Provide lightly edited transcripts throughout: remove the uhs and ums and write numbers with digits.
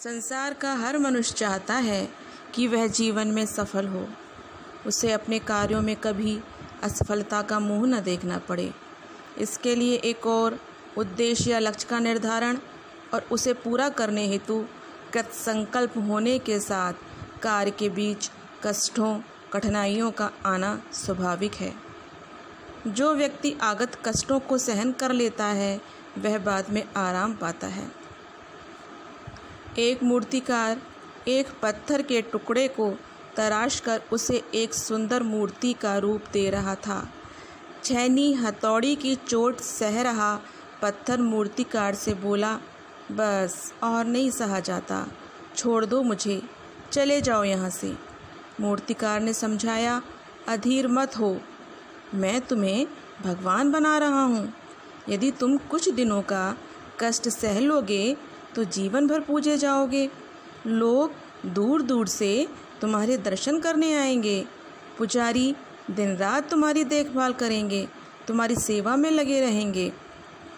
संसार का हर मनुष्य चाहता है कि वह जीवन में सफल हो, उसे अपने कार्यों में कभी असफलता का मुंह न देखना पड़े। इसके लिए एक और उद्देश्य या लक्ष्य का निर्धारण और उसे पूरा करने हेतु कृत संकल्प होने के साथ कार्य के बीच कष्टों कठिनाइयों का आना स्वाभाविक है। जो व्यक्ति आगत कष्टों को सहन कर लेता है वह बाद में आराम पाता है। एक मूर्तिकार एक पत्थर के टुकड़े को तराश कर उसे एक सुंदर मूर्ति का रूप दे रहा था। छेनी हथौड़ी की चोट सह रहा पत्थर मूर्तिकार से बोला, बस और नहीं सहा जाता, छोड़ दो मुझे, चले जाओ यहाँ से। मूर्तिकार ने समझाया, अधीर मत हो, मैं तुम्हें भगवान बना रहा हूँ। यदि तुम कुछ दिनों का कष्ट सह लोगे तो जीवन भर पूजे जाओगे। लोग दूर दूर से तुम्हारे दर्शन करने आएंगे। पुजारी दिन रात तुम्हारी देखभाल करेंगे, तुम्हारी सेवा में लगे रहेंगे।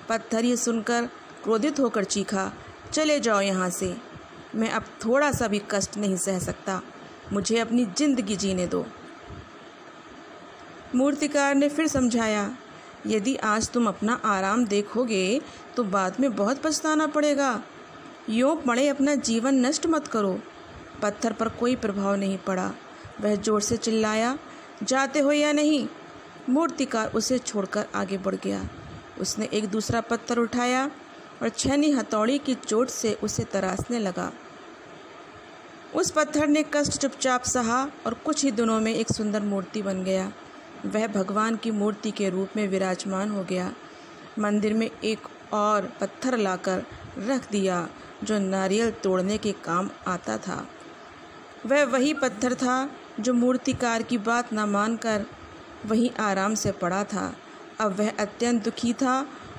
पत्थर ये सुनकर क्रोधित होकर चीखा, चले जाओ यहाँ से, मैं अब थोड़ा सा भी कष्ट नहीं सह सकता, मुझे अपनी जिंदगी जीने दो। मूर्तिकार ने फिर समझाया, यदि आज तुम अपना आराम देखोगे तो बाद में बहुत पछताना पड़ेगा। यूँ पड़े अपना जीवन नष्ट मत करो। पत्थर पर कोई प्रभाव नहीं पड़ा। वह जोर से चिल्लाया, जाते हो या नहीं? मूर्तिकार उसे छोड़कर आगे बढ़ गया। उसने एक दूसरा पत्थर उठाया और छेनी हथौड़ी की चोट से उसे तराशने लगा। उस पत्थर ने कष्ट चुपचाप सहा और कुछ ही दिनों में एक सुंदर मूर्ति बन गया। वह भगवान की मूर्ति के रूप में विराजमान हो गया। मंदिर में एक और पत्थर लाकर रख दिया जो नारियल तोड़ने के काम आता था। वह वही पत्थर था जो मूर्तिकार की बात न मानकर वहीं आराम से पड़ा था। अब वह अत्यंत दुखी था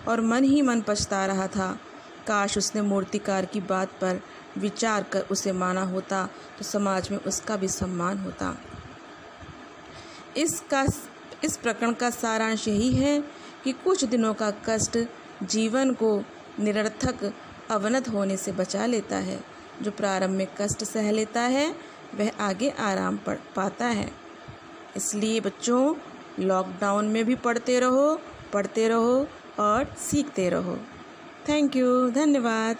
और मन ही मन पछता रहा था। काश उसने मूर्तिकार की बात पर विचार कर उसे माना होता तो समाज में उसका भी सम्मान होता। इस प्रकरण का सारांश यही है कि कुछ दिनों का कष्ट जीवन को निरर्थक अवनत होने से बचा लेता है। जो प्रारंभ में कष्ट सह लेता है वह आगे आराम पाता है। इसलिए बच्चों, लॉकडाउन में भी पढ़ते रहो और सीखते रहो। थैंक यू, धन्यवाद।